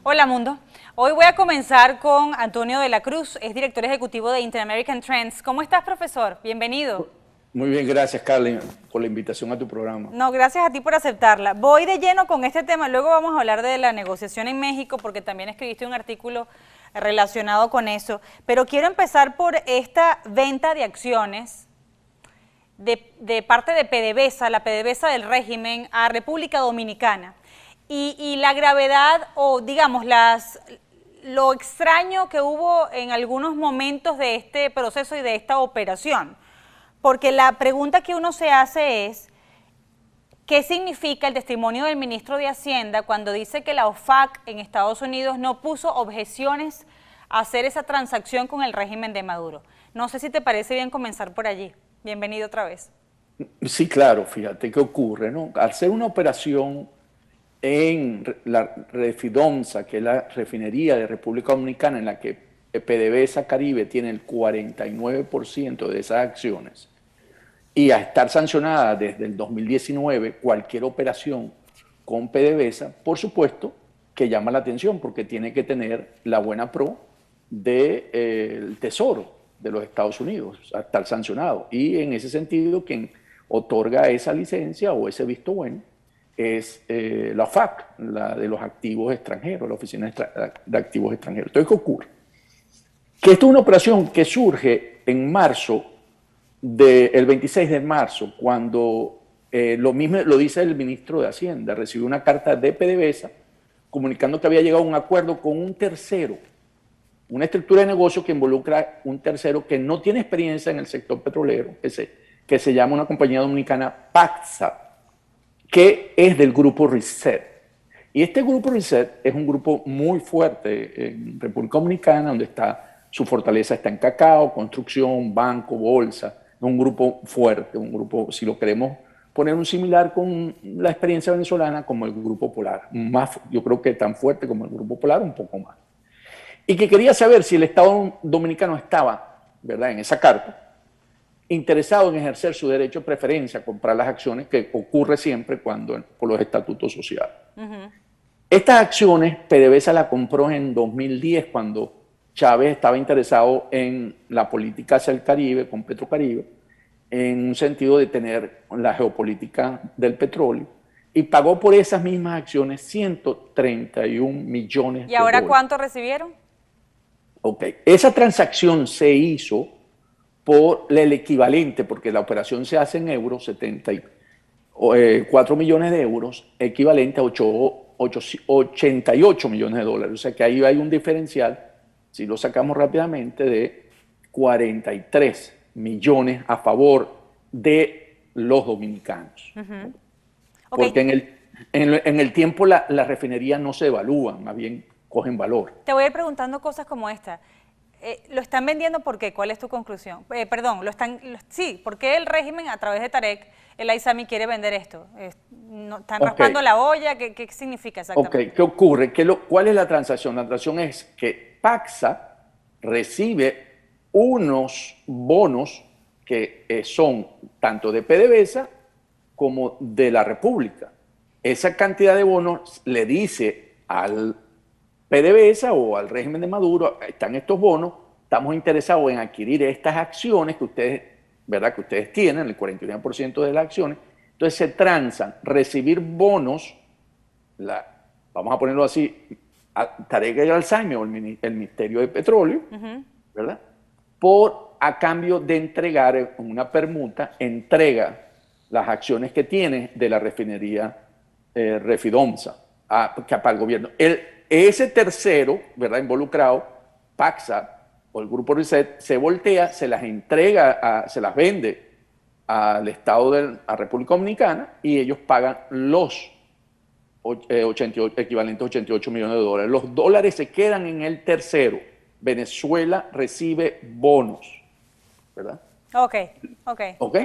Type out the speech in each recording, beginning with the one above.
Hola mundo, hoy voy a comenzar con Antonio de la Cruz, es director ejecutivo de Inter-American Trends. ¿Cómo estás, profesor? Bienvenido. Muy bien, gracias, Carly, por la invitación a tu programa. No, gracias a ti por aceptarla. Voy de lleno con este tema, luego vamos a hablar de la negociación en México, porque también escribiste un artículo relacionado con eso, pero quiero empezar por esta venta de acciones de parte de PDVSA, la PDVSA del régimen, a República Dominicana. Y la gravedad o digamos lo extraño que hubo en algunos momentos de este proceso y de esta operación. Porque la pregunta que uno se hace es, ¿qué significa el testimonio del ministro de Hacienda cuando dice que la OFAC en Estados Unidos no puso objeciones a hacer esa transacción con el régimen de Maduro? No sé si te parece bien comenzar por allí. Bienvenido otra vez. Sí, claro, fíjate qué ocurre, ¿no? Al ser una operación en la Refidomsa, que es la refinería de República Dominicana, en la que PDVSA Caribe tiene el 49% de esas acciones, y a estar sancionada desde el 2019 cualquier operación con PDVSA, por supuesto que llama la atención porque tiene que tener la buena pro del Tesoro de los Estados Unidos, a estar sancionado. Y en ese sentido, quien otorga esa licencia o ese visto bueno es la OFAC, la de los activos extranjeros, la Oficina de Activos Extranjeros. Entonces, ¿qué ocurre? Que esto es una operación que surge en marzo, el 26 de marzo, cuando lo mismo lo dice el ministro de Hacienda, recibió una carta de PDVSA comunicando que había llegado a un acuerdo con un tercero, una estructura de negocio que involucra un tercero que no tiene experiencia en el sector petrolero, que se llama una compañía dominicana PACSA, que es del grupo Reset. Y este grupo Reset es un grupo muy fuerte en República Dominicana, donde su fortaleza está en cacao, construcción, banco, bolsa. Es un grupo fuerte, un grupo, si lo queremos poner un similar con la experiencia venezolana, como el Grupo Polar. Más, yo creo que tan fuerte como el Grupo Polar, un poco más. Y que quería saber si el Estado dominicano estaba, ¿verdad?, en esa carta, interesado en ejercer su derecho de preferencia a comprar las acciones, que ocurre siempre por los estatutos sociales. Estas acciones PDVSA las compró en 2010, cuando Chávez estaba interesado en la política hacia el Caribe, con Petrocaribe, en un sentido de tener la geopolítica del petróleo, y pagó por esas mismas acciones 131 millones ¿Y de ahora dólares. cuánto recibieron? Ok, esa transacción se hizo por el equivalente, porque la operación se hace en euros, 74 millones de euros, equivalente a 88 millones de dólares. O sea que ahí hay un diferencial, si lo sacamos rápidamente, de 43 millones a favor de los dominicanos. Ok, Porque en el tiempo la refinería no se evalúan, más bien cogen valor. te voy a ir preguntando cosas como esta. ¿Lo están vendiendo por qué? ¿Cuál es tu conclusión? Perdón, sí, ¿por qué el régimen a través de Tarek, el Aizami, quiere vender esto? ¿Están Ok, raspando la olla? ¿Qué significa ok, exactamente? ¿qué ocurre? ¿Cuál es la transacción? La transacción es que Paxa recibe unos bonos que son tanto de PDVSA como de la República. Esa cantidad de bonos le dice al PDVSA o al régimen de Maduro: están estos bonos, estamos interesados en adquirir estas acciones que ustedes, ¿verdad?, que ustedes tienen, el 49% de las acciones. Entonces se transan recibir bonos, vamos a ponerlo así, Tarek El Alzheimer o el Ministerio de Petróleo, ¿verdad?, a cambio de entregar en una permuta, entrega las acciones que tiene de la refinería Refidomsa para el gobierno. Ese tercero, ¿verdad?, involucrado, Paxa o el Grupo Reset, se voltea, se las entrega, se las vende al Estado a República Dominicana, y ellos pagan los 88, equivalentes a 88 millones de dólares. Los dólares se quedan en el tercero. Venezuela recibe bonos, ¿verdad? Ok, ok. ¿Ok?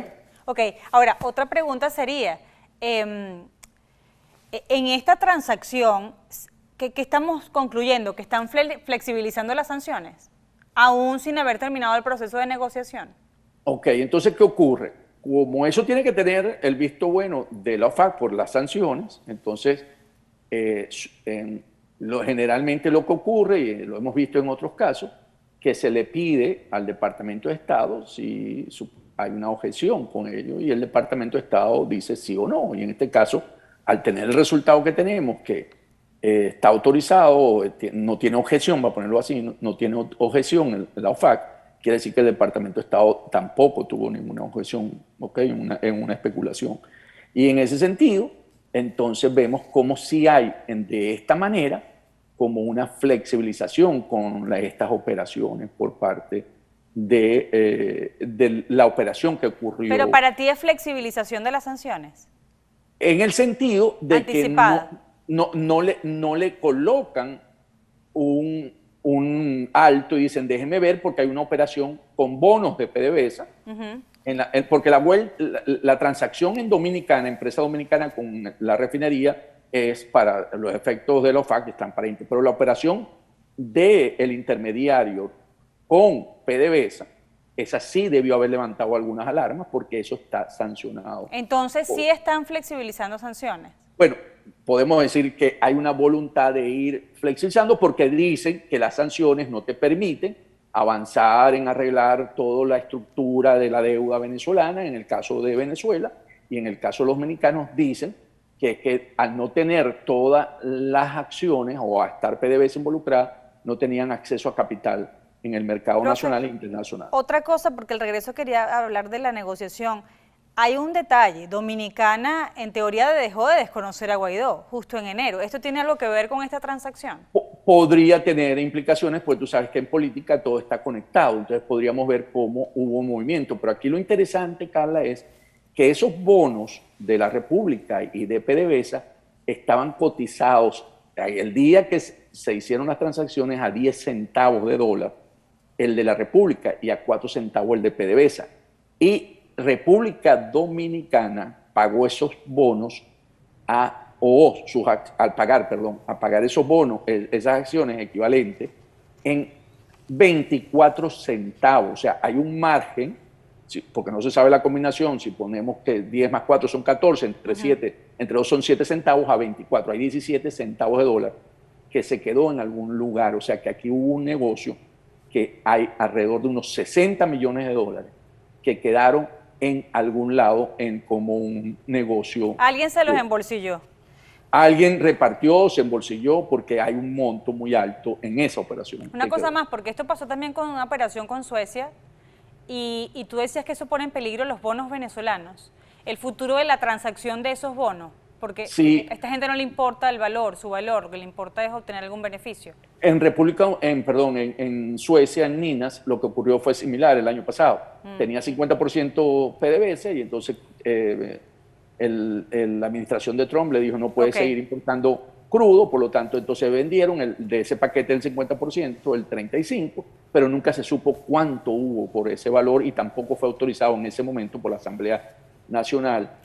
Ok, ahora, otra pregunta sería, en esta transacción, ¿qué estamos concluyendo? ¿Que están flexibilizando las sanciones, aún sin haber terminado el proceso de negociación? Ok, entonces, ¿qué ocurre? Como eso tiene que tener el visto bueno de la OFAC por las sanciones, entonces Generalmente lo que ocurre, y lo hemos visto en otros casos, que se le pide al Departamento de Estado si hay una objeción con ello y el Departamento de Estado dice sí o no. Y en este caso, al tener el resultado que tenemos, que está autorizado, no tiene objeción, va a ponerlo así, no tiene objeción la OFAC, quiere decir que el Departamento de Estado tampoco tuvo ninguna objeción, ¿okay? En una especulación. Y en ese sentido, entonces vemos cómo sí hay de esta manera como una flexibilización con estas operaciones por parte de la operación que ocurrió. Pero para ti es flexibilización de las sanciones. En el sentido de anticipada. Que no le colocan un alto y dicen déjenme ver porque hay una operación con bonos de PDVSA. Porque la transacción en Dominicana, empresa dominicana con la refinería, es para los efectos de los FAC, es transparente, pero la operación del intermediario con PDVSA, esa sí debió haber levantado algunas alarmas porque eso está sancionado. Entonces, ¿sí están flexibilizando sanciones? Bueno, podemos decir que hay una voluntad de ir flexibilizando porque dicen que las sanciones no te permiten avanzar en arreglar toda la estructura de la deuda venezolana, en el caso de Venezuela, y en el caso de los dominicanos dicen que al no tener todas las acciones o a estar PDVSA involucrada, no tenían acceso a capital en el mercado nacional e internacional. Otra cosa, porque el regreso quería hablar de la negociación. Hay un detalle, Dominicana en teoría dejó de desconocer a Guaidó justo en enero. ¿Esto tiene algo que ver con esta transacción? Podría tener implicaciones, pues tú sabes que en política todo está conectado, entonces podríamos ver cómo hubo movimiento. Pero aquí lo interesante, Carla, es que esos bonos de la República y de PDVSA estaban cotizados el día que se hicieron las transacciones a 10 centavos de dólar, el de la República, y a 4 centavos el de PDVSA. Y República Dominicana pagó esos bonos al pagar esos bonos, esas acciones equivalentes, en 24 centavos. O sea, hay un margen, porque no se sabe la combinación, si ponemos que 10 más 4 son 14, entre 2 son 7 centavos a 24, hay 17 centavos de dólar que se quedó en algún lugar. O sea, que aquí hubo un negocio que hay alrededor de unos 60 millones de dólares que quedaron en algún lado como un negocio. ¿Alguien se los embolsilló? Alguien repartió, se embolsilló, porque hay un monto muy alto en esa operación. Una cosa más, porque esto pasó también con una operación con Suecia y tú decías que eso pone en peligro los bonos venezolanos, el futuro de la transacción de esos bonos, porque a esta gente no le importa el valor, su valor, lo que le importa es obtener algún beneficio. En Suecia, en Ninas, lo que ocurrió fue similar el año pasado. Tenía 50% PDVSA y entonces la administración de Trump le dijo no puede seguir importando crudo, por lo tanto entonces vendieron de ese paquete el 50%, el 35%, pero nunca se supo cuánto hubo por ese valor y tampoco fue autorizado en ese momento por la Asamblea Nacional,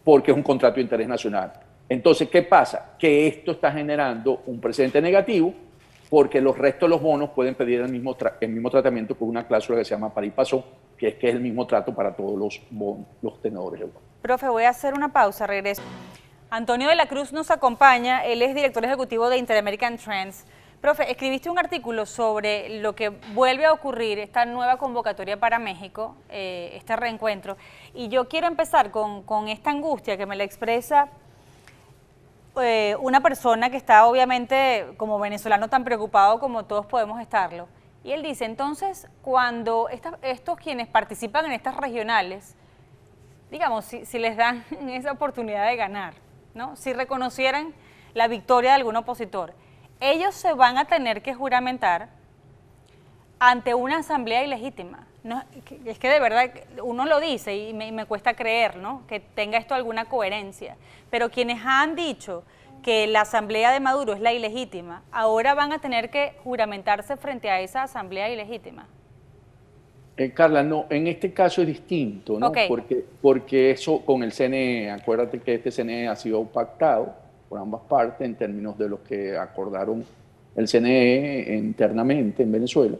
porque es un contrato de interés nacional. Entonces, ¿qué pasa? Que esto está generando un precedente negativo porque los restos de los bonos pueden pedir el mismo tratamiento con una cláusula que se llama pari passu, que es el mismo trato para todos los tenedores de bonos. Profe, voy a hacer una pausa, regreso. Antonio de la Cruz nos acompaña, él es director ejecutivo de Interamerican Trends. Profe, escribiste un artículo sobre lo que vuelve a ocurrir, esta nueva convocatoria para México, este reencuentro, y yo quiero empezar con esta angustia que me la expresa una persona que está obviamente como venezolano tan preocupado como todos podemos estarlo. Y él dice, entonces, cuando estos quienes participan en estas regionales, digamos, si les dan esa oportunidad de ganar, ¿no? Si reconocieran la victoria de algún opositor, ellos se van a tener que juramentar ante una asamblea ilegítima. No, es que de verdad uno lo dice y me cuesta creer, ¿no? Que tenga esto alguna coherencia. Pero quienes han dicho que la asamblea de Maduro es la ilegítima, ahora van a tener que juramentarse frente a esa asamblea ilegítima. Carla, no, en este caso es distinto, ¿no? Porque eso con el CNE, acuérdate que este CNE ha sido pactado por ambas partes en términos de lo que acordaron el CNE internamente en Venezuela.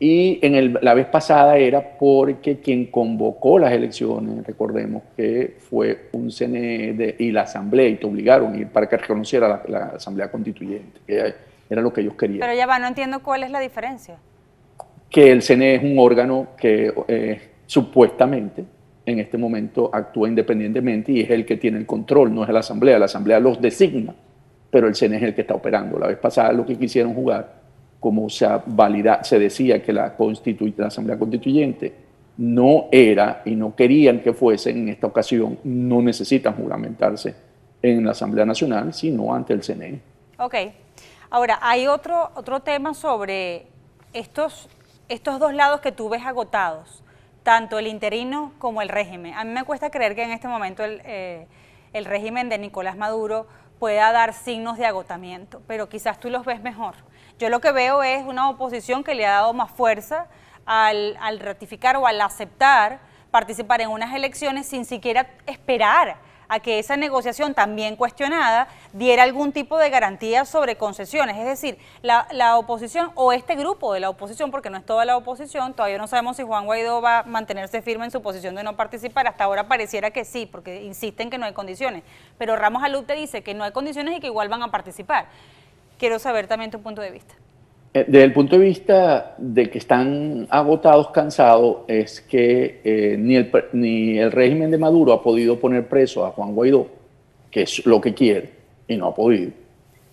Y la vez pasada era porque quien convocó las elecciones, recordemos que fue un CNE y la Asamblea, y te obligaron a ir para que reconociera la Asamblea Constituyente, que era lo que ellos querían. Pero ya va, no entiendo cuál es la diferencia. Que el CNE es un órgano que supuestamente en este momento actúa independientemente y es el que tiene el control, no es la Asamblea los designa, pero el CNE es el que está operando. La vez pasada lo que quisieron jugar, como se decía que la Asamblea Constituyente no era y no querían que fuese en esta ocasión, no necesitan juramentarse en la Asamblea Nacional, sino ante el CNE. Ok. Ahora, hay otro tema sobre estos dos lados que tú ves agotados, tanto el interino como el régimen. A mí me cuesta creer que en este momento el régimen de Nicolás Maduro pueda dar signos de agotamiento, pero quizás tú los ves mejor. Yo lo que veo es una oposición que le ha dado más fuerza al ratificar o al aceptar participar en unas elecciones sin siquiera esperar a que esa negociación también cuestionada diera algún tipo de garantía sobre concesiones. Es decir, la oposición o este grupo de la oposición, porque no es toda la oposición, todavía no sabemos si Juan Guaidó va a mantenerse firme en su posición de no participar. Hasta ahora pareciera que sí, porque insisten que no hay condiciones. Pero Ramos Alutte dice que no hay condiciones y que igual van a participar. Quiero saber también tu punto de vista. Desde el punto de vista de que están agotados, cansados, es que ni el régimen de Maduro ha podido poner preso a Juan Guaidó, que es lo que quiere, y no ha podido.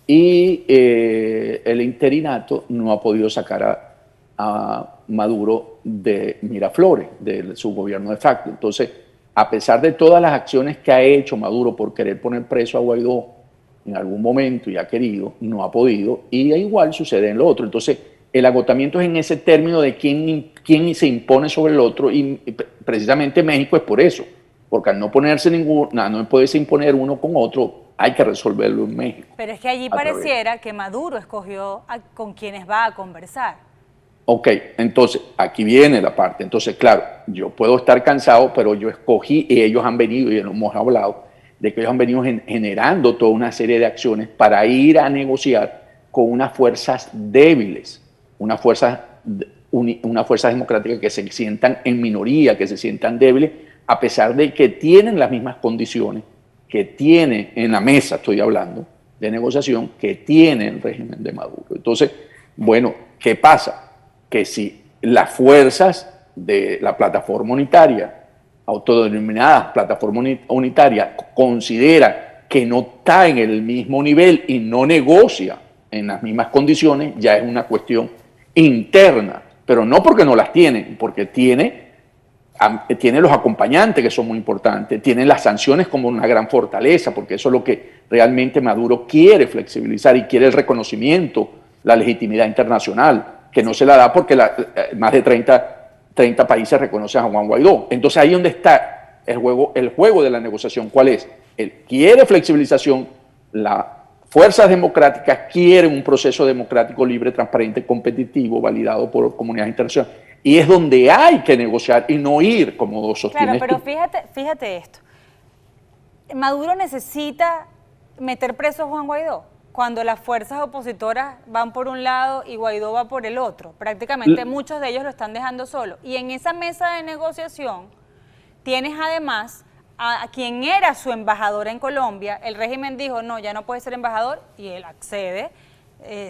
Y el interinato no ha podido sacar a Maduro de Miraflores, de su gobierno de facto. Entonces, a pesar de todas las acciones que ha hecho Maduro por querer poner preso a Guaidó, en algún momento y ha querido, no ha podido, y igual sucede en lo otro. Entonces, el agotamiento es en ese término de quién se impone sobre el otro, y precisamente México es por eso, porque al no ponerse no puede imponer uno con otro, hay que resolverlo en México. Pero es que allí pareciera que Maduro escogió con quienes va a conversar. Ok, entonces, aquí viene la parte. Entonces, claro, yo puedo estar cansado, pero yo escogí, y ellos han venido, y lo hemos hablado, de que ellos han venido generando toda una serie de acciones para ir a negociar con unas fuerzas débiles, unas fuerzas democráticas que se sientan en minoría, que se sientan débiles, a pesar de que tienen las mismas condiciones que tiene en la mesa, estoy hablando, de negociación, que tiene el régimen de Maduro. Entonces, bueno, ¿qué pasa? Que si las fuerzas de la plataforma unitaria, autodenominadas plataforma unitaria, considera que no está en el mismo nivel y no negocia en las mismas condiciones, ya es una cuestión interna, pero no porque no las tienen, porque tiene los acompañantes que son muy importantes, tiene las sanciones como una gran fortaleza, porque eso es lo que realmente Maduro quiere flexibilizar y quiere el reconocimiento, la legitimidad internacional, que no se la da porque más de 30 países reconocen a Juan Guaidó. Entonces ahí es donde está el juego de la negociación. ¿Cuál es? Él quiere flexibilización, las fuerzas democráticas quieren un proceso democrático libre, transparente, competitivo, validado por comunidades internacionales. Y es donde hay que negociar y no ir como sostienes. Claro, pero fíjate esto. Maduro necesita meter preso a Juan Guaidó cuando las fuerzas opositoras van por un lado y Guaidó va por el otro. Prácticamente muchos de ellos lo están dejando solo. Y en esa mesa de negociación tienes además a quien era su embajador en Colombia. El régimen dijo, no, ya no puede ser embajador, y él accede,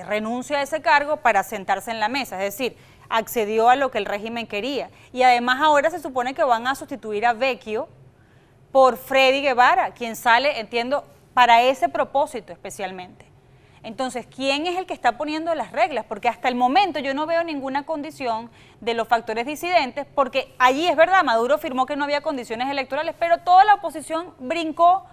renuncia a ese cargo para sentarse en la mesa. Es decir, accedió a lo que el régimen quería. Y además ahora se supone que van a sustituir a Vecchio por Freddy Guevara, quien sale, entiendo, para ese propósito especialmente. Entonces, ¿quién es el que está poniendo las reglas? Porque hasta el momento yo no veo ninguna condición de los factores disidentes, porque allí es verdad, Maduro firmó que no había condiciones electorales, pero toda la oposición brincó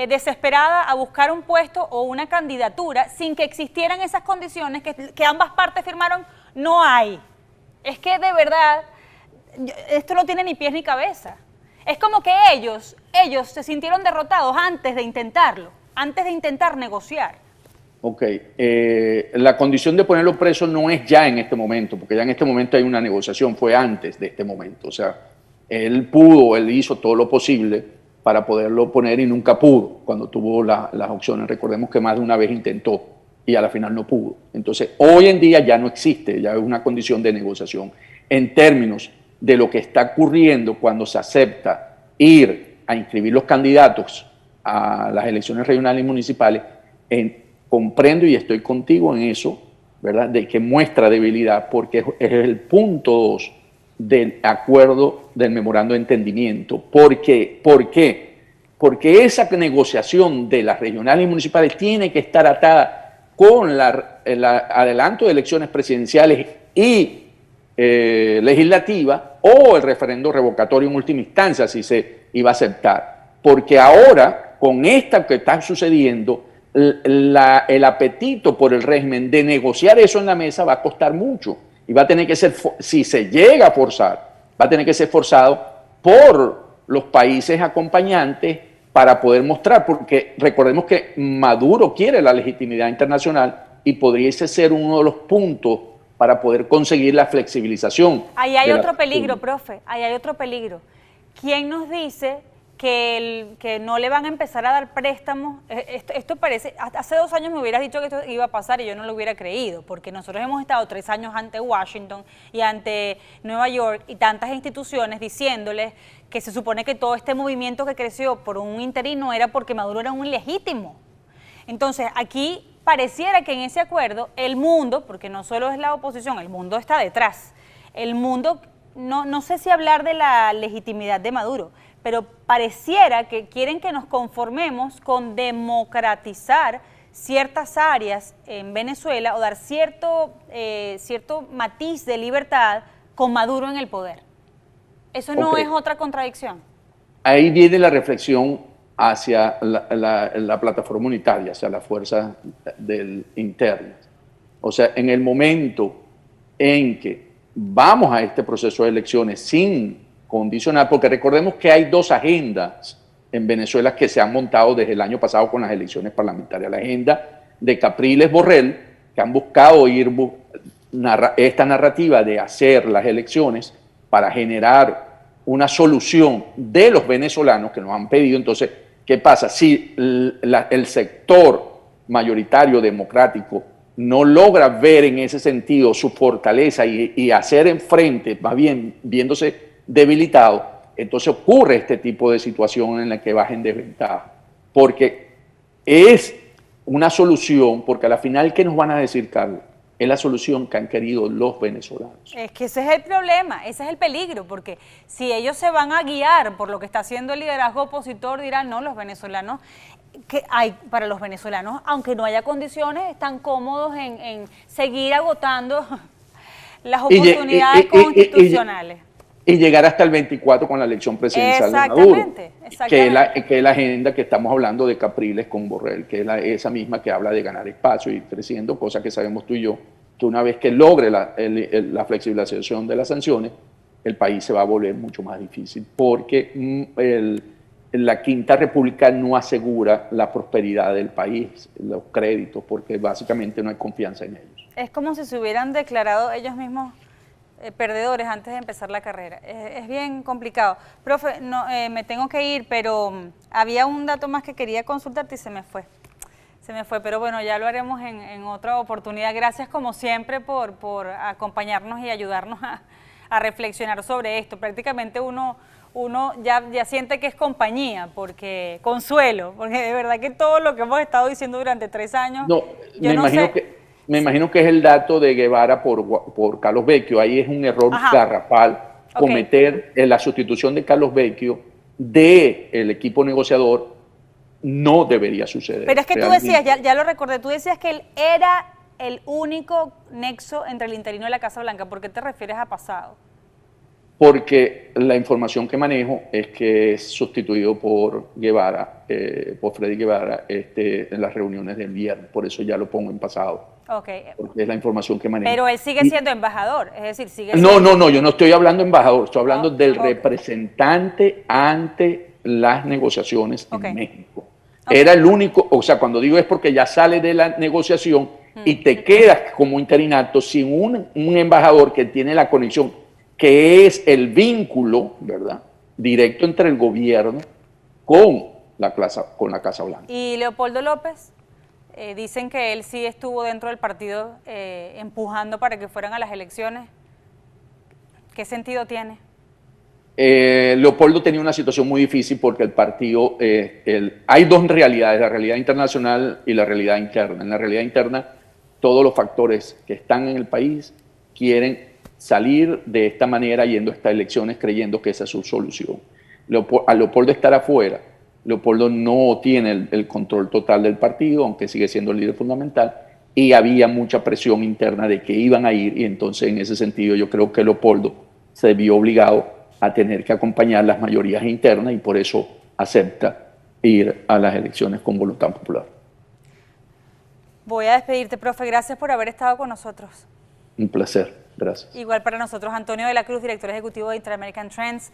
desesperada a buscar un puesto o una candidatura sin que existieran esas condiciones que ambas partes firmaron. No hay. Es que de verdad, esto no tiene ni pies ni cabeza. Es como que ellos se sintieron derrotados antes de intentarlo, antes de intentar negociar. Ok, la condición de ponerlo preso no es ya en este momento, porque ya en este momento hay una negociación, fue antes de este momento. O sea, él hizo todo lo posible para poderlo poner y nunca pudo cuando tuvo las opciones. Recordemos que más de una vez intentó y a la final no pudo. Entonces, hoy en día ya no existe, ya es una condición de negociación. En términos de lo que está ocurriendo cuando se acepta ir a inscribir los candidatos a las elecciones regionales y municipales, comprendo y estoy contigo en eso, ¿verdad? De que muestra debilidad porque es el punto 2 del acuerdo del memorando de entendimiento. ¿Por qué? Porque esa negociación de las regionales y municipales tiene que estar atada con el adelanto de elecciones presidenciales y legislativa o el referendo revocatorio en última instancia si se iba a aceptar. Porque ahora, con esta que está sucediendo, el apetito por el régimen de negociar eso en la mesa va a costar mucho y va a tener que ser, si se llega a forzar, va a tener que ser forzado por los países acompañantes para poder mostrar, porque recordemos que Maduro quiere la legitimidad internacional y podría ser uno de los puntos para poder conseguir la flexibilización. Ahí hay otro peligro, profe, ahí hay otro peligro. ¿Quién nos dice que no le van a empezar a dar préstamos? Esto parece, hace 2 años me hubieras dicho que esto iba a pasar y yo no lo hubiera creído, porque nosotros hemos estado 3 años ante Washington y ante Nueva York y tantas instituciones diciéndoles que se supone que todo este movimiento que creció por un interino era porque Maduro era un ilegítimo. Entonces, aquí pareciera que en ese acuerdo el mundo, porque no solo es la oposición, el mundo está detrás. El mundo, no sé si hablar de la legitimidad de Maduro, pero pareciera que quieren que nos conformemos con democratizar ciertas áreas en Venezuela o dar cierto matiz de libertad con Maduro en el poder. ¿Eso no es otra contradicción? Ahí viene la reflexión hacia la plataforma unitaria, hacia las fuerzas internas. O sea, en el momento en que vamos a este proceso de elecciones sin condicionar, porque recordemos que hay 2 agendas en Venezuela que se han montado desde el año pasado con las elecciones parlamentarias. La agenda de Capriles Borrell, que han buscado esta narrativa de hacer las elecciones para generar una solución de los venezolanos que nos han pedido. Entonces, ¿qué pasa? Si el sector mayoritario democrático no logra ver en ese sentido su fortaleza y hacer enfrente, más bien viéndose debilitado, entonces ocurre este tipo de situación en la que baja en desventaja. Porque es una solución, porque a la final, ¿qué nos van a decir, Carlos? Es la solución que han querido los venezolanos. Es que ese es el problema, ese es el peligro, porque si ellos se van a guiar por lo que está haciendo el liderazgo opositor, dirán, no, los venezolanos, que hay para los venezolanos, aunque no haya condiciones, están cómodos en seguir agotando las oportunidades constitucionales. Y llegar hasta el 24 con la elección presidencial de Maduro, que es la agenda que estamos hablando de Capriles con Borrell, que es esa misma que habla de ganar espacio y ir creciendo, cosa que sabemos tú y yo, que una vez que logre la flexibilización de las sanciones, el país se va a volver mucho más difícil, porque la Quinta República no asegura la prosperidad del país, los créditos, porque básicamente no hay confianza en ellos. Es como si se hubieran declarado ellos mismos perdedores antes de empezar la carrera. Es bien complicado. Profe, no, me tengo que ir, pero había un dato más que quería consultarte y se me fue. Pero bueno, ya lo haremos en otra oportunidad. Gracias como siempre por acompañarnos y ayudarnos a reflexionar sobre esto. Prácticamente uno ya siente que es compañía, porque consuelo, porque de verdad que todo lo que hemos estado diciendo durante 3 años, me imagino que es el dato de Guevara por Carlos Vecchio. Ahí es un error garrafal cometer la sustitución de Carlos Vecchio del equipo negociador. No debería suceder. Pero es que tú decías, ya lo recordé, tú decías que él era el único nexo entre el interino y la Casa Blanca. ¿Por qué te refieres a pasado? Porque la información que manejo es que es sustituido por Guevara, por Freddy Guevara, en las reuniones del viernes. Por eso ya lo pongo en pasado. Okay. Porque es la información que manejo. Pero él sigue siendo embajador, es decir, sigue siendo... No, yo no estoy hablando de embajador, estoy hablando del representante ante las negociaciones en México. Era el único, o sea, cuando digo es porque ya sale de la negociación y te quedas como interinato sin un embajador que tiene la conexión, que es el vínculo, ¿verdad?, directo entre el gobierno con la Casa Blanca. ¿Y Leopoldo López? Dicen que él sí estuvo dentro del partido empujando para que fueran a las elecciones. ¿Qué sentido tiene? Leopoldo tenía una situación muy difícil porque el partido, hay dos realidades, la realidad internacional y la realidad interna. En la realidad interna, todos los factores que están en el país quieren salir de esta manera yendo a estas elecciones creyendo que esa es su solución. A Leopoldo estar afuera, Leopoldo no tiene el control total del partido, aunque sigue siendo el líder fundamental, y había mucha presión interna de que iban a ir, y entonces en ese sentido yo creo que Leopoldo se vio obligado a tener que acompañar las mayorías internas y por eso acepta ir a las elecciones con voluntad popular. Voy a despedirte, profe. Gracias por haber estado con nosotros. Un placer. Gracias. Igual para nosotros, Antonio de la Cruz, director ejecutivo de Interamerican Trends.